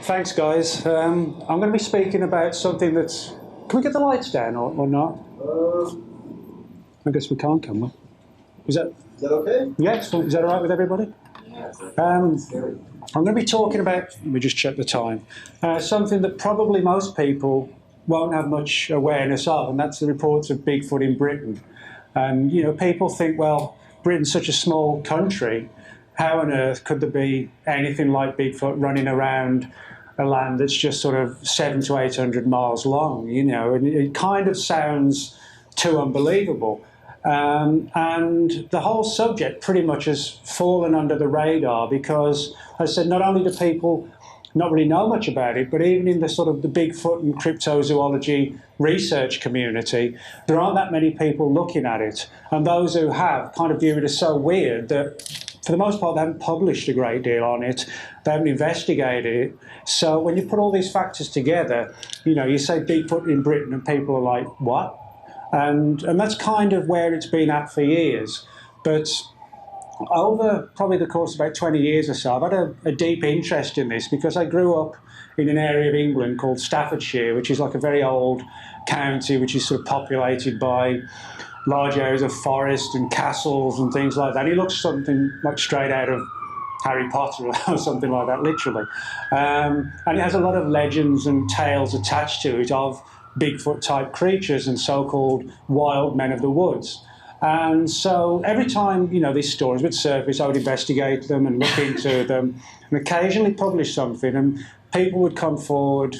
Thanks, guys. I'm going to be speaking about something that's... Can we get the lights down or not? I guess we can't, can we? Is that okay? Yeah, is that all right with everybody? Yes. I'm going to be talking about... Let me just check the time. Something that probably most people won't have much awareness of, and that's the reports of Bigfoot in Britain. And, you know, people think, well, Britain's such a small country. How on earth could there be anything like Bigfoot running around a land that's just sort of 700 to 800 miles long, you know? And it kind of sounds too unbelievable. And the whole subject pretty much has fallen under the radar because, as I said, not only do people not really know much about it, but even in the sort of the Bigfoot and cryptozoology research community, there aren't that many people looking at it. And those who have kind of view it as so weird that, for the most part, they haven't published a great deal on it. They haven't investigated it. So when you put all these factors together, you know, you say Bigfoot in Britain and people are like, what? And that's kind of where it's been at for years. But over probably the course of about 20 years or so, I've had a deep interest in this because I grew up in an area of England called Staffordshire, which is like a very old county, which is sort of populated by large areas of forest and castles and things like that. It looks something like straight out of Harry Potter or something like that, literally. And it has a lot of legends and tales attached to it of Bigfoot-type creatures and so-called wild men of the woods. And so every time, you know, these stories would surface, I would investigate them and look into them and occasionally publish something, and people would come forward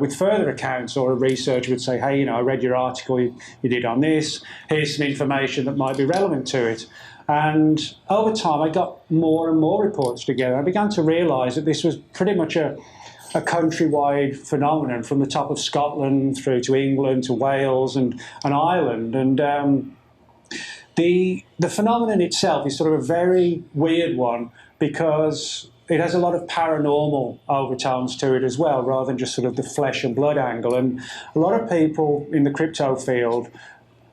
with further accounts, or a researcher would say, hey, you know, I read your article you did on this, here's some information that might be relevant to it. And over time, I got more and more reports together. I began to realise that this was pretty much a countrywide phenomenon from the top of Scotland through to England to Wales and Ireland. And the phenomenon itself is sort of a very weird one because it has a lot of paranormal overtones to it as well, rather than just sort of the flesh and blood angle. And a lot of people in the crypto field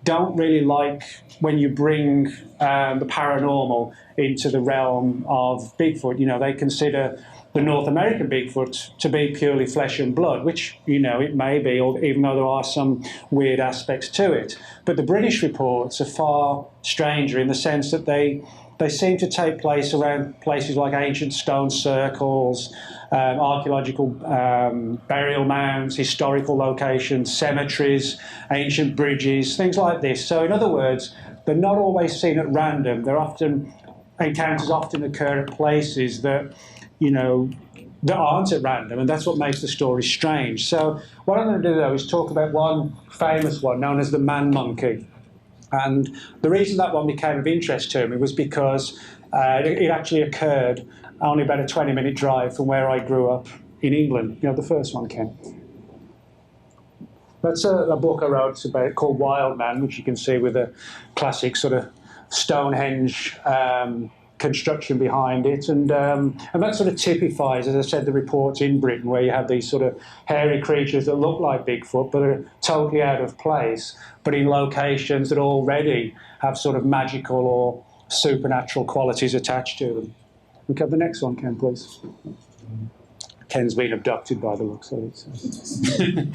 don't really like when you bring the paranormal into the realm of Bigfoot. You know, they consider the North American Bigfoot to be purely flesh and blood, which, you know, it may be, even though there are some weird aspects to it. But the British reports are far stranger in the sense that they seem to take place around places like ancient stone circles, archaeological burial mounds, historical locations, cemeteries, ancient bridges, things like this. So in other words, they're not always seen at random. Encounters often occur at places that, you know, that aren't at random, and that's what makes the story strange. So what I'm going to do, though, is talk about one famous one known as the man monkey. And the reason that one became of interest to me was because it actually occurred only about a 20-minute drive from where I grew up in England. You know, the first one, Ken. That's a book I wrote about called Wild Man, which you can see with a classic sort of Stonehenge construction behind it, and that sort of typifies, as I said, the reports in Britain where you have these sort of hairy creatures that look like Bigfoot but are totally out of place, but in locations that already have sort of magical or supernatural qualities attached to them. We can have the next one, Ken, please. Ken's been abducted by the looks of it.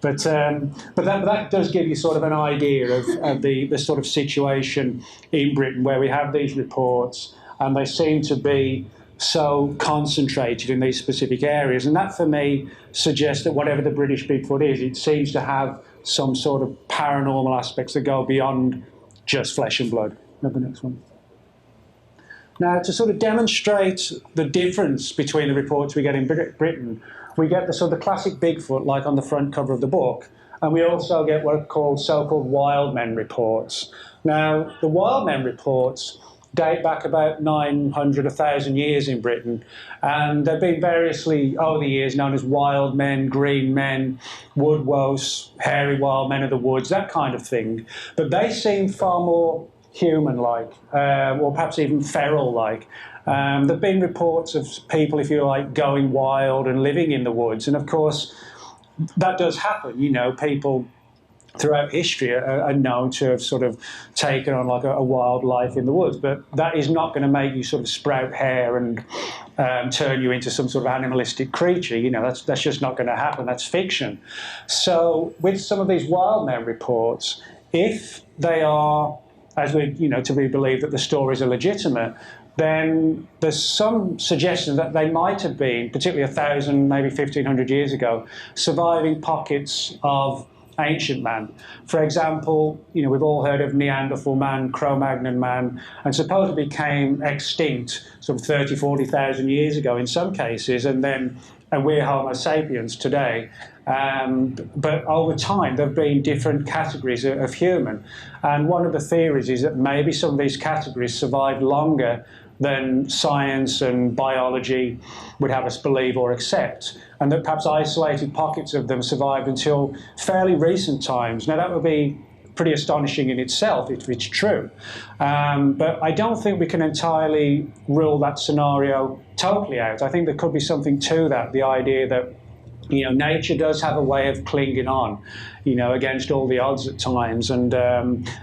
But that does give you sort of an idea of the sort of situation in Britain where we have these reports and they seem to be so concentrated in these specific areas. And that, for me, suggests that whatever the British Bigfoot is, it seems to have some sort of paranormal aspects that go beyond just flesh and blood. Have the next one. Now, to sort of demonstrate the difference between the reports we get in Britain, we get the sort of classic Bigfoot, like on the front cover of the book, and we also get what are called so-called wild men reports. Now, the wild men reports date back about 900, 1,000 years in Britain, and they've been variously, over the years, known as wild men, green men, woodwose, hairy wild men of the woods, that kind of thing. But they seem far more human-like, or perhaps even feral-like. There have been reports of people, if you like, going wild and living in the woods. And of course, that does happen. You know, people throughout history are known to have sort of taken on like a wild life in the woods. But that is not going to make you sort of sprout hair and turn you into some sort of animalistic creature. You know, that's just not going to happen. That's fiction. So with some of these wild man reports, if they are, as we, you know, to be believed that the stories are legitimate, then there's some suggestion that they might have been, particularly 1,000, maybe 1,500 years ago, surviving pockets of ancient man. For example, you know, we've all heard of Neanderthal man, Cro-Magnon man, and supposedly became extinct sort of 30, 40,000 years ago in some cases, and we're Homo sapiens today. But over time, there have been different categories of human. And one of the theories is that maybe some of these categories survived longer than science and biology would have us believe or accept, and that perhaps isolated pockets of them survived until fairly recent times. Now, that would be pretty astonishing in itself if it's true. But I don't think we can entirely rule that scenario totally out. I think there could be something to that, the idea that, you know, nature does have a way of clinging on, you know, against all the odds at times, and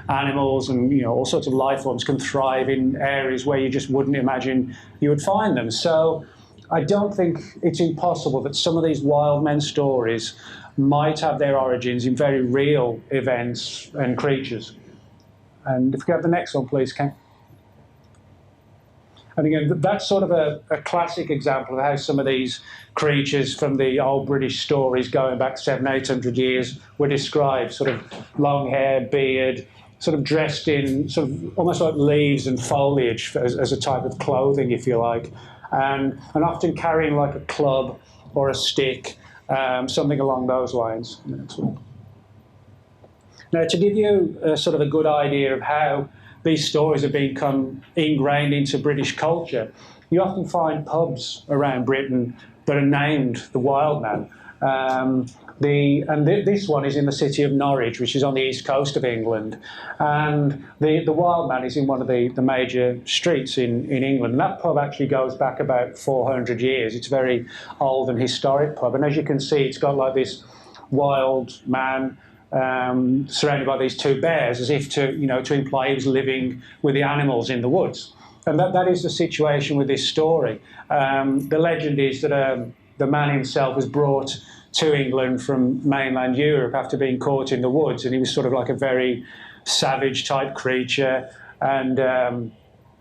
animals and, you know, all sorts of life forms can thrive in areas where you just wouldn't imagine you would find them. So I don't think it's impossible that some of these wild men stories might have their origins in very real events and creatures. And if we have the next one, please, Ken. And again, that's sort of a classic example of how some of these creatures from the old British stories going back 700, 800 years were described, sort of long hair, beard, sort of dressed in sort of almost like leaves and foliage as a type of clothing, if you like, and often carrying like a club or a stick, something along those lines. Now, to give you sort of a good idea of how these stories have become ingrained into British culture, you often find pubs around Britain that are named the Wild Man. This one is in the city of Norwich, which is on the east coast of England. And the Wild Man is in one of the major streets in England. And that pub actually goes back about 400 years. It's a very old and historic pub. And as you can see, it's got like this wild man surrounded by these two bears, as if to, you know, to imply he was living with the animals in the woods. And that is the situation with this story. The legend is that the man himself was brought to England from mainland Europe after being caught in the woods, and he was sort of like a very savage type creature, and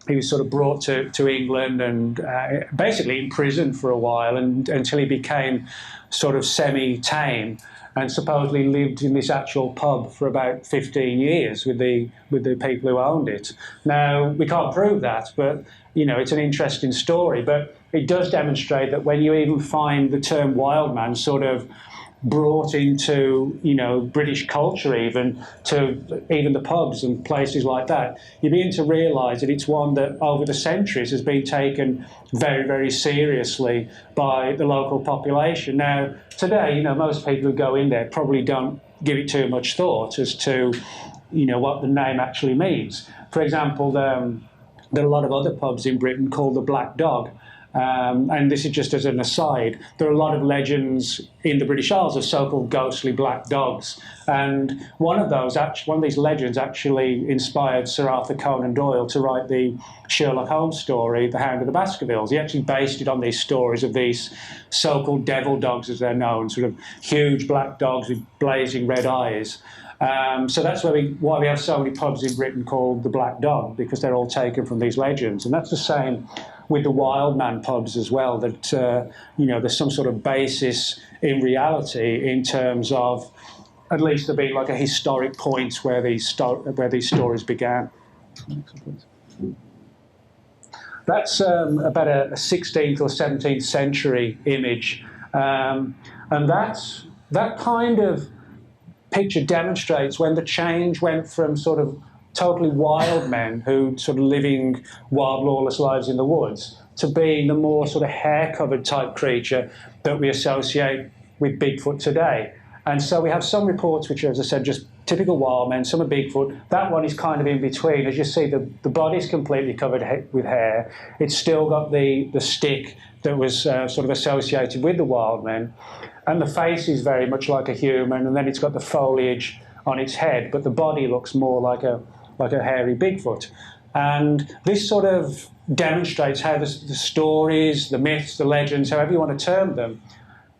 he was sort of brought to England and basically imprisoned for a while, and until he became sort of semi-tame, and supposedly lived in this actual pub for about 15 years with the people who owned it. Now, we can't prove that, but, you know, it's an interesting story. But it does demonstrate that when you even find the term wild man sort of brought into, you know, British culture, even to even the pubs and places like that, you begin to realise that it's one that over the centuries has been taken very, very seriously by the local population. Now, today, you know, most people who go in there probably don't give it too much thought as to, you know, what the name actually means. For example, there are a lot of other pubs in Britain called the Black Dog. And this is just as an aside, there are a lot of legends in the British Isles of so-called ghostly black dogs. And one of these legends actually inspired Sir Arthur Conan Doyle to write the Sherlock Holmes story, The Hound of the Baskervilles. He actually based it on these stories of these so-called devil dogs, as they're known, sort of huge black dogs with blazing red eyes. So that's why we have so many pubs in Britain called the Black Dog, because they're all taken from these legends. And that's the same with the Wild Man pubs as well, that, you know, there's some sort of basis in reality in terms of at least there being like a historic point where these stories began. That's about a 16th or 17th century image. And that kind of picture demonstrates when the change went from sort of totally wild men who sort of living wild, lawless lives in the woods to being the more sort of hair-covered type creature that we associate with Bigfoot today. And so we have some reports which are, as I said, just typical wild men, some are Bigfoot. That one is kind of in between. As you see, the body's completely covered with hair. It's still got the stick that was sort of associated with the wild men. And the face is very much like a human, and then it's got the foliage on its head, but the body looks more like a hairy Bigfoot. And this sort of demonstrates how the stories, the myths, the legends, however you want to term them,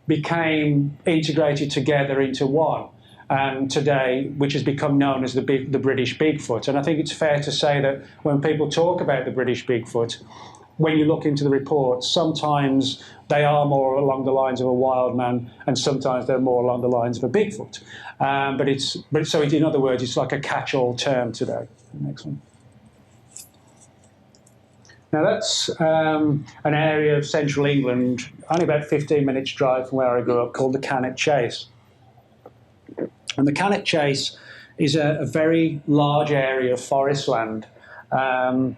became integrated together into one. And today, which has become known as the British Bigfoot. And I think it's fair to say that when people talk about the British Bigfoot, when you look into the reports, sometimes they are more along the lines of a wild man, and sometimes they're more along the lines of a Bigfoot. So in other words, it's like a catch-all term today. Next one. Now that's an area of central England, only about 15 minutes drive from where I grew up, called the Cannock Chase. And the Cannock Chase is a very large area of forest land. And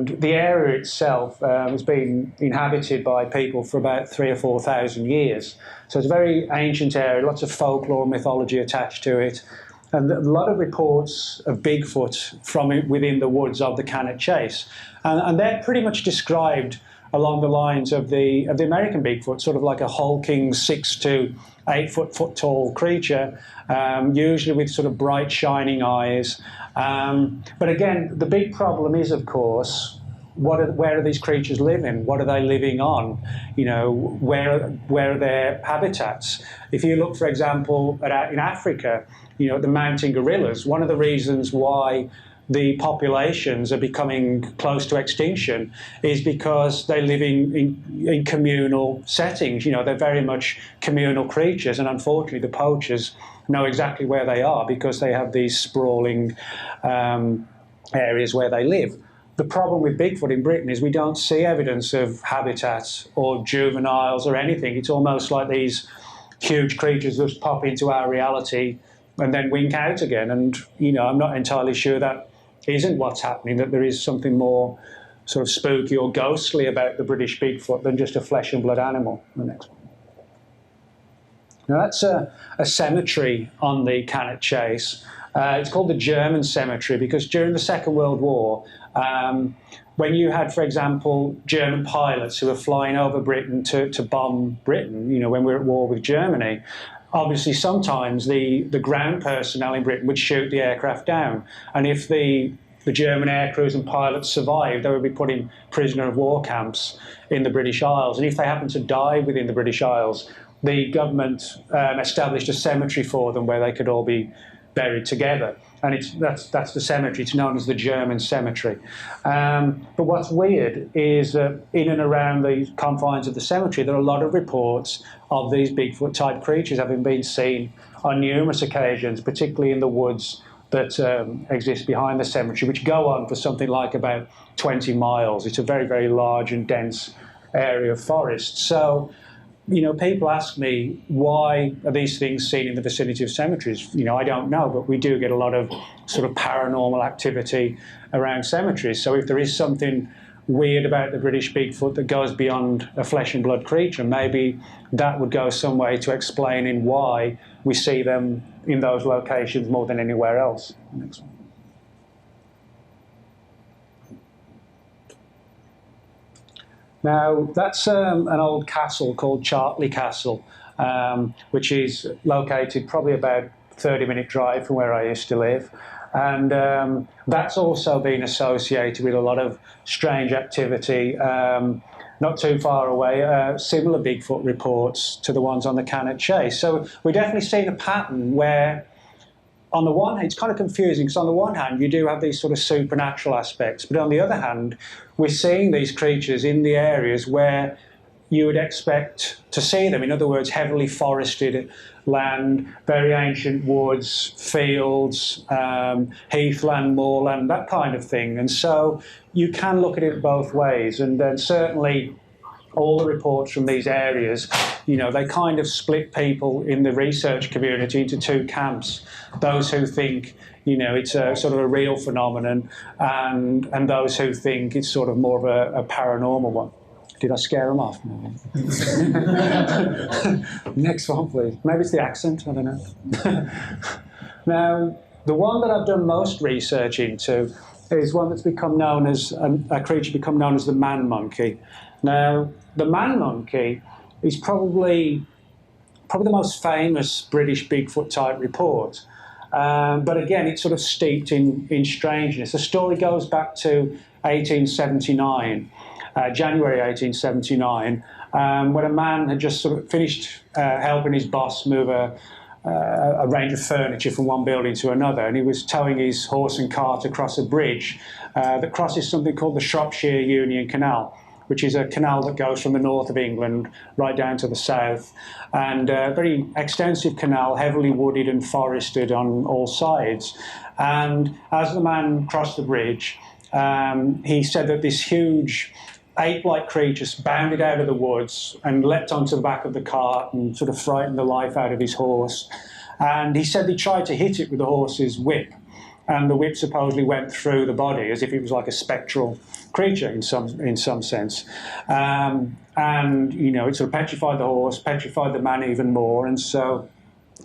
the area itself has been inhabited by people for about 3,000 or 4,000 years. So it's a very ancient area, lots of folklore, mythology attached to it. And a lot of reports of Bigfoot from within the woods of the Cannock Chase. And they're pretty much described along the lines of the American Bigfoot, sort of like a hulking 6 to 8 foot tall creature, usually with sort of bright shining eyes. But again, the big problem is, of course, where are these creatures living? What are they living on? You know, where are their habitats? If you look, for example, in Africa, you know, the mountain gorillas, one of the reasons why the populations are becoming close to extinction is because they live in communal settings. You know, they're very much communal creatures, and unfortunately the poachers know exactly where they are because they have these sprawling areas where they live. The problem with Bigfoot in Britain is we don't see evidence of habitats or juveniles or anything. It's almost like these huge creatures just pop into our reality and then wink out again. And, you know, I'm not entirely sure that isn't what's happening, that there is something more sort of spooky or ghostly about the British Bigfoot than just a flesh and blood animal. The next one. Now that's a cemetery on the Cannock Chase. It's called the German Cemetery because during the Second World War, when you had, for example, German pilots who were flying over Britain to bomb Britain, you know, when we were at war with Germany, obviously sometimes the ground personnel in Britain would shoot the aircraft down. And if the German aircrews and pilots survived, they would be put in prisoner of war camps in the British Isles. And if they happened to die within the British Isles, the government established a cemetery for them where they could all be buried together. And that's the cemetery. It's known as the German Cemetery. But what's weird is that in and around the confines of the cemetery, there are a lot of reports of these Bigfoot-type creatures having been seen on numerous occasions, particularly in the woods that exist behind the cemetery, which go on for something like about 20 miles. It's a very, very large and dense area of forest. So, you know, people ask me, why are these things seen in the vicinity of cemeteries? You know, I don't know, but we do get a lot of sort of paranormal activity around cemeteries. So if there is something weird about the British Bigfoot that goes beyond a flesh and blood creature, maybe that would go some way to explaining why we see them in those locations more than anywhere else. Next one. Now, that's an old castle called Chartley Castle, which is located probably about a 30-minute drive from where I used to live. And that's also been associated with a lot of strange activity. Not too far away, similar Bigfoot reports to the ones on the Cannock Chase. So we're definitely seeing a pattern where, on the one hand, it's kind of confusing because on the one hand, you do have these sort of supernatural aspects, but on the other hand, we're seeing these creatures in the areas where you would expect to see them. In other words, heavily forested land, very ancient woods, fields, heathland, moorland, that kind of thing. And so you can look at it both ways. And then certainly all the reports from these areas, you know, they kind of split people in the research community into two camps. Those who think, you know, it's a sort of a real phenomenon, and those who think it's sort of more of a paranormal one. Did I scare them off? Next one, please. Maybe it's the accent, I don't know. Now, the one that I've done most research into is one that's become known as, a creature become known as the man monkey. Now, the man monkey is probably the most famous British Bigfoot type report. But again, it's sort of steeped in strangeness. The story goes back to 1879, January 1879, when a man had just sort of finished helping his boss move a range of furniture from one building to another, and he was towing his horse and cart across a bridge that crosses something called the Shropshire Union Canal, which is a canal that goes from the north of England right down to the south, and a very extensive canal, heavily wooded and forested on all sides. And as the man crossed the bridge, he said that this huge ape-like creature bounded out of the woods and leapt onto the back of the cart and sort of frightened the life out of his horse. And he said he tried to hit it with the horse's whip, and the whip supposedly went through the body as if it was like a spectral creature in some sense. And, you know, it sort of petrified the horse, petrified the man even more, and so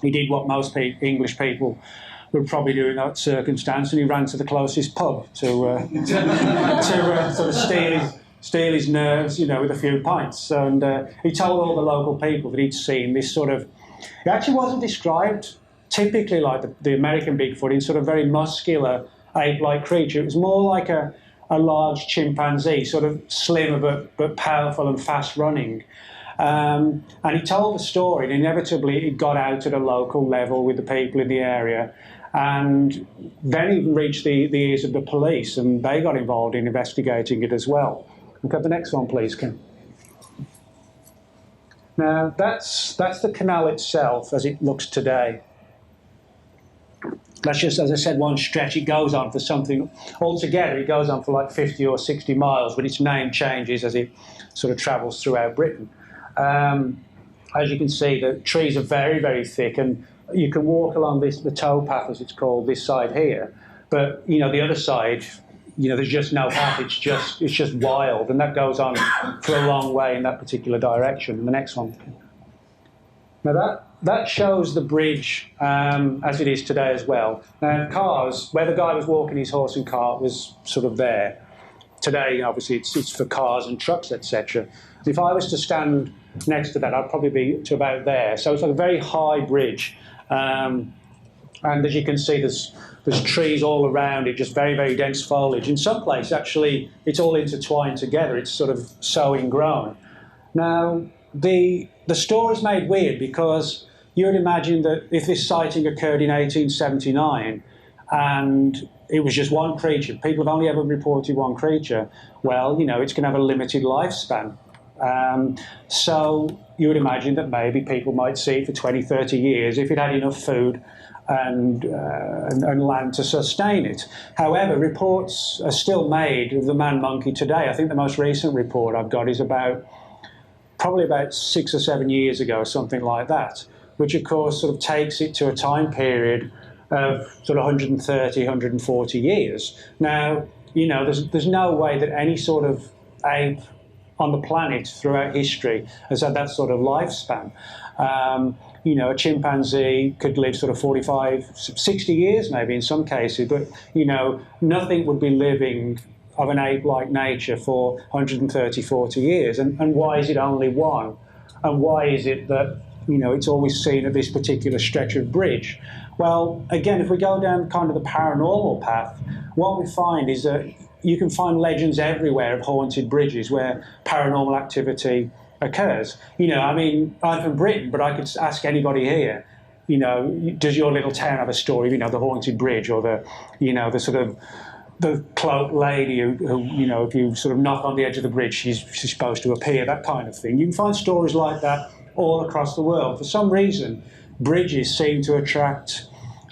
he did what most English people would probably do in that circumstance, and he ran to the closest pub to sort of steal his nerves, you know, with a few pints. And he told all the local people that he'd seen this sort of... It actually wasn't described typically like the American Bigfoot in sort of very muscular ape-like creature. It was more like a large chimpanzee, sort of slim but powerful and fast-running. And he told the story, and inevitably it got out at a local level with the people in the area, and then even reached the ears of the police, and they got involved in investigating it as well. Look at the next one, please, Kim. Now, that's the canal itself as it looks today. That's just, as I said, one stretch. It goes on for something altogether. It goes on for like 50 or 60 miles, but its name changes as it sort of travels throughout Britain. As you can see, the trees are very, very thick, and you can walk along the towpath, as it's called, this side here. But you know, the other side, you know, there's just no path. It's just wild, and that goes on for a long way in that particular direction. And the next one. Now that shows the bridge as it is today as well. Now, cars, where the guy was walking his horse and cart was sort of there. Today, obviously, it's for cars and trucks, etc. If I was to stand next to that, I'd probably be to about there. So it's like a very high bridge. And as you can see, there's trees all around it, just very, very dense foliage. In some places, actually, it's all intertwined together. It's sort of so ingrown. Now, the story's made weird because you would imagine that if this sighting occurred in 1879 and it was just one creature, people have only ever reported one creature, well, you know, it's going to have a limited lifespan. So you would imagine that maybe people might see it for 20, 30 years if it had enough food and land to sustain it. However, reports are still made of the man-monkey today. I think the most recent report I've got is probably about 6 or 7 years ago, something like that, which of course sort of takes it to a time period of sort of 130, 140 years. Now, you know, there's no way that any sort of ape on the planet throughout history has had that sort of lifespan. You know, a chimpanzee could live sort of 45, 60 years maybe in some cases, but, you know, nothing would be living of an ape-like nature for 130, 40 years. And why is it only one? And why is it that, you know, it's always seen at this particular stretch of bridge? Well, again, if we go down kind of the paranormal path, what we find is that you can find legends everywhere of haunted bridges where paranormal activity occurs. You know, I mean, I'm from Britain, but I could ask anybody here, you know, does your little town have a story, you know, the haunted bridge or the, you know, the sort of the cloaked lady who, you know, if you sort of knock on the edge of the bridge, she's supposed to appear, that kind of thing. You can find stories like that all across the world. For some reason, bridges seem to attract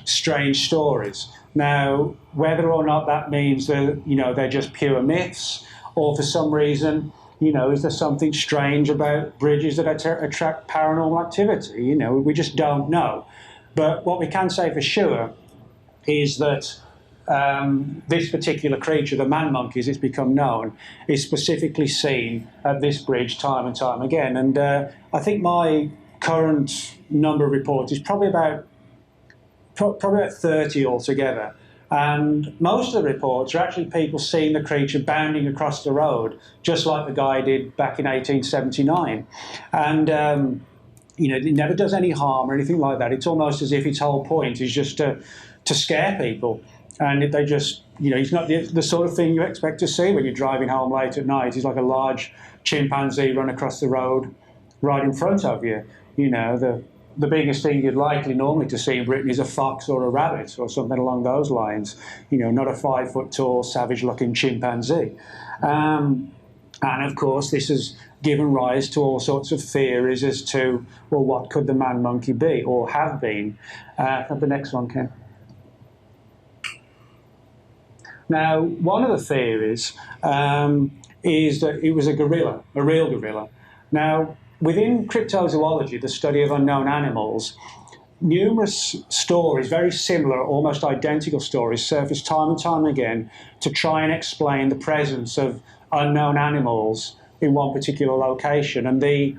strange stories. Now, whether or not that means that, you know, they're just pure myths, or for some reason, you know, is there something strange about bridges that attract paranormal activity? You know, we just don't know. But what we can say for sure is that this particular creature, the man-monkeys, it's become known, is specifically seen at this bridge time and time again. And I think my current number of reports is probably about 30 altogether. And most of the reports are actually people seeing the creature bounding across the road, just like the guy did back in 1879. And You know, it never does any harm or anything like that. It's almost as if its whole point is just to scare people. And if they just, you know, he's not the sort of thing you expect to see when you're driving home late at night. He's like a large chimpanzee run across the road right in front of you. You know, the biggest thing you'd likely normally to see in Britain is a fox or a rabbit or something along those lines. You know, not a 5 foot tall, savage-looking chimpanzee. And of course, this has given rise to all sorts of theories as to, well, what could the man-monkey be or have been? Have the next one, Ken. Now, one of the theories is that it was a gorilla, a real gorilla. Now, within cryptozoology, the study of unknown animals, numerous stories, very similar, almost identical stories, surface time and time again to try and explain the presence of unknown animals in one particular location. And the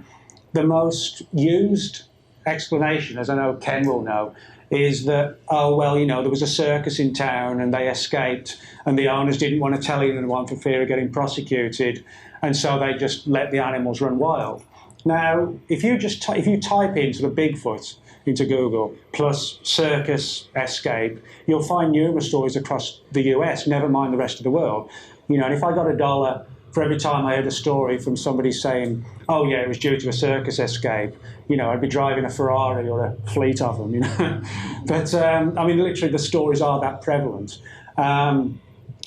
most used explanation, as I know Ken will know, is that, oh, well, you know, there was a circus in town and they escaped and the owners didn't want to tell anyone for fear of getting prosecuted, and so they just let the animals run wild. Now, if you type in sort of Bigfoot into Google plus Circus Escape, you'll find numerous stories across the US, never mind the rest of the world. You know, and if I got $1 for every time I heard a story from somebody saying, oh yeah, it was due to a circus escape, you know, I'd be driving a Ferrari or a fleet of them, you know. But, I mean, literally the stories are that prevalent.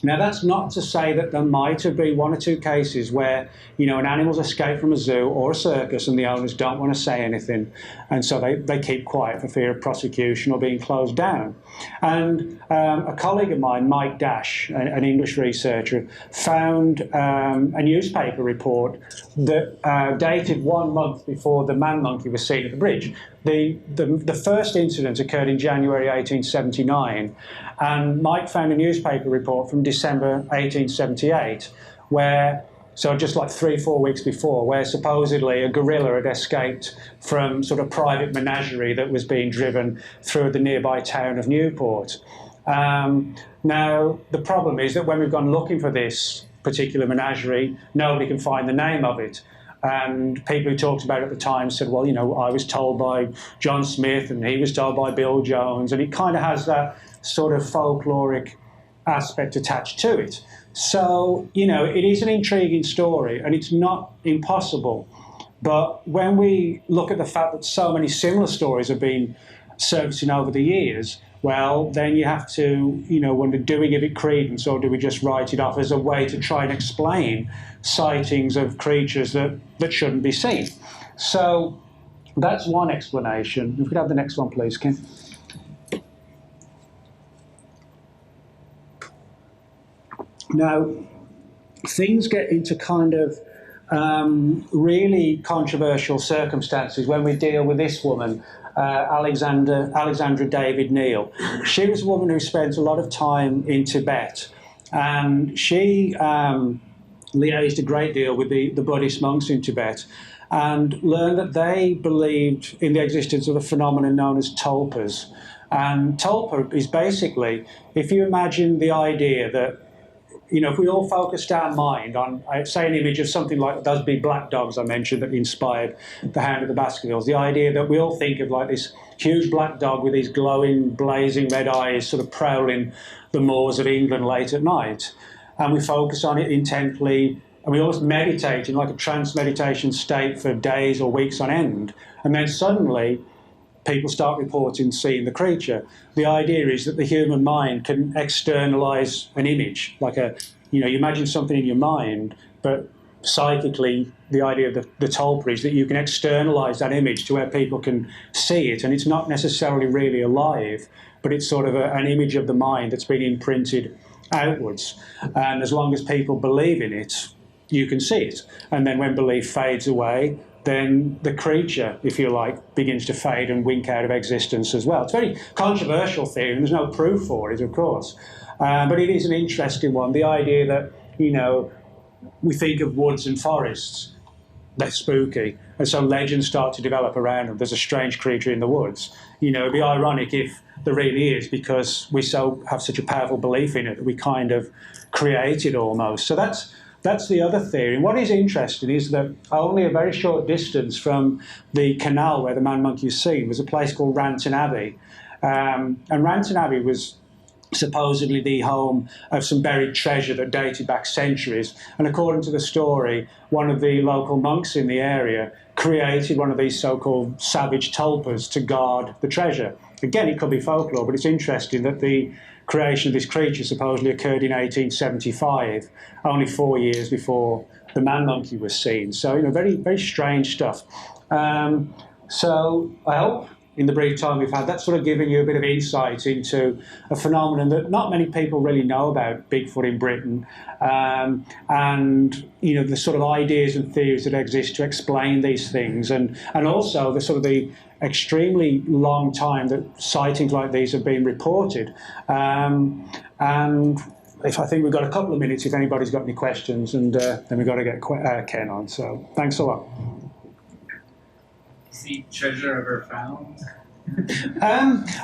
Now, that's not to say that there might have been 1 or 2 cases where, you know, an animal's escaped from a zoo or a circus and the owners don't want to say anything, and so they keep quiet for fear of prosecution or being closed down. And a colleague of mine, Mike Dash, an English researcher, found a newspaper report that dated 1 month before the man-monkey was seen at the bridge. The first incident occurred in January 1879, and Mike found a newspaper report from December 1878 where, so just like 3 or 4 weeks before, where supposedly a gorilla had escaped from sort of private menagerie that was being driven through the nearby town of Newport. Now, the problem is that when we've gone looking for this particular menagerie, nobody can find the name of it. And people who talked about it at the time said, well, you know, I was told by John Smith and he was told by Bill Jones, and it kind of has that sort of folkloric aspect attached to it. So, you know, it is an intriguing story and it's not impossible. But when we look at the fact that so many similar stories have been surfacing over the years, well, then you have to, you know, wonder, do we give it credence or do we just write it off as a way to try and explain sightings of creatures that shouldn't be seen? So that's one explanation. If we could have the next one, please, Ken. Now, things get into kind of really controversial circumstances when we deal with this woman, Alexandra David Neal. She was a woman who spent a lot of time in Tibet, and she liaised a great deal with the Buddhist monks in Tibet and learned that they believed in the existence of a phenomenon known as tulpas. And tulpa is basically, if you imagine the idea that, you know, if we all focused our mind on, say, an image of something like those big black dogs I mentioned that inspired The Hound of the Baskervilles, the idea that we all think of like this huge black dog with these glowing, blazing red eyes sort of prowling the moors of England late at night, and we focus on it intently, and we almost meditate in like a trance meditation state for days or weeks on end, and then suddenly people start reporting seeing the creature. The idea is that the human mind can externalize an image, like you imagine something in your mind, but psychically the idea of the tulpa is that you can externalize that image to where people can see it, and it's not necessarily really alive, but it's sort of an image of the mind that's been imprinted outwards. And as long as people believe in it, you can see it. And then when belief fades away, then the creature, if you like, begins to fade and wink out of existence as well. It's a very controversial theory, and there's no proof for it, of course. But it is an interesting one, the idea that, you know, we think of woods and forests, they're spooky, and so legends start to develop around them. There's a strange creature in the woods. You know, it'd be ironic if there really is, because we have such a powerful belief in it that we kind of create it almost. So that's that's the other theory. And what is interesting is that only a very short distance from the canal where the man-monkey was seen was a place called Ranton Abbey. And Ranton Abbey was supposedly the home of some buried treasure that dated back centuries. And according to the story, one of the local monks in the area created one of these so-called savage tulpas to guard the treasure. Again, it could be folklore, but it's interesting that the creation of this creature supposedly occurred in 1875, only 4 years before the man-monkey was seen. So, you know, very, very strange stuff. So I hope in the brief time we've had, that's sort of giving you a bit of insight into a phenomenon that not many people really know about Bigfoot in Britain, and you know, the sort of ideas and theories that exist to explain these things, and also the sort of the extremely long time that sightings like these have been reported. And I think we've got a couple of minutes if anybody's got any questions, and then we've got to get Ken on. So thanks a lot. See treasure ever found?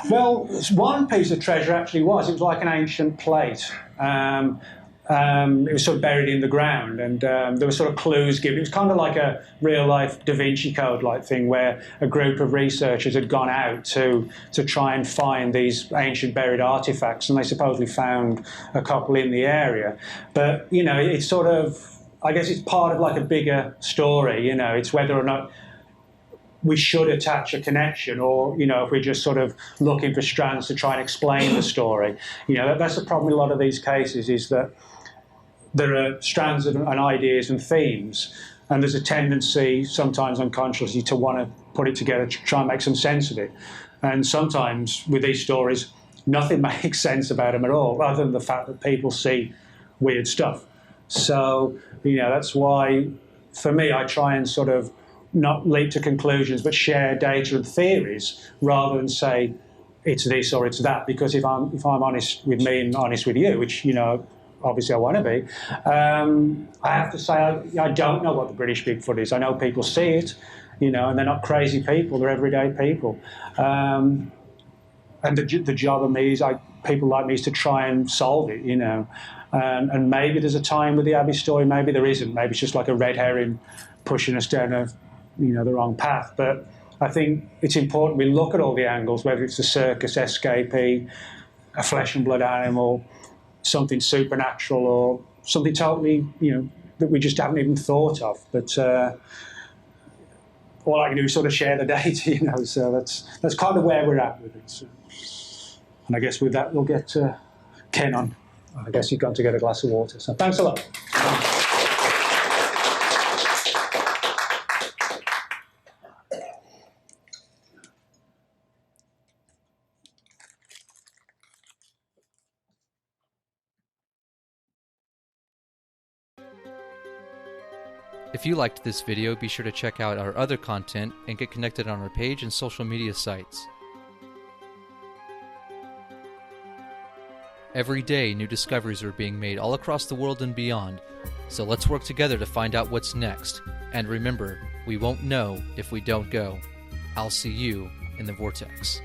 Well, one piece of treasure actually was. It was like an ancient plate. It was sort of buried in the ground, and there were sort of clues given. It was kind of like a real-life Da Vinci Code-like thing, where a group of researchers had gone out to try and find these ancient buried artifacts, and they supposedly found a couple in the area. But, you know, it's sort of, I guess it's part of like a bigger story, you know. It's whether or not we should attach a connection, or, you know, if we're just sort of looking for strands to try and explain the story. You know, that's the problem in a lot of these cases, is that there are strands and ideas and themes, and there's a tendency, sometimes unconsciously, to want to put it together to try and make some sense of it. And sometimes with these stories, nothing makes sense about them at all, other than the fact that people see weird stuff. So, you know, that's why, for me, I try and sort of not leap to conclusions, but share data and theories rather than say it's this or it's that. Because if I'm honest with me and honest with you, which, you know, obviously I want to be, I have to say I don't know what the British Bigfoot is. I know people see it, you know, and they're not crazy people; they're everyday people. And the job of me is, people like me, is to try and solve it, you know. And maybe there's a time with the Abbey story, maybe there isn't. Maybe it's just like a red herring pushing us down the wrong path. But I think it's important we look at all the angles, whether it's a circus escape, a flesh and blood animal, something supernatural, or something totally, you know, that we just haven't even thought of. But all I can do is sort of share the data, you know. So that's kind of where we're at with it. So, and I guess with that we'll get Ken on. I guess you've gone to get a glass of water. So thanks a lot. If you liked this video, be sure to check out our other content and get connected on our page and social media sites. Every day, new discoveries are being made all across the world and beyond, so let's work together to find out what's next. And remember, we won't know if we don't go. I'll see you in the Vortex.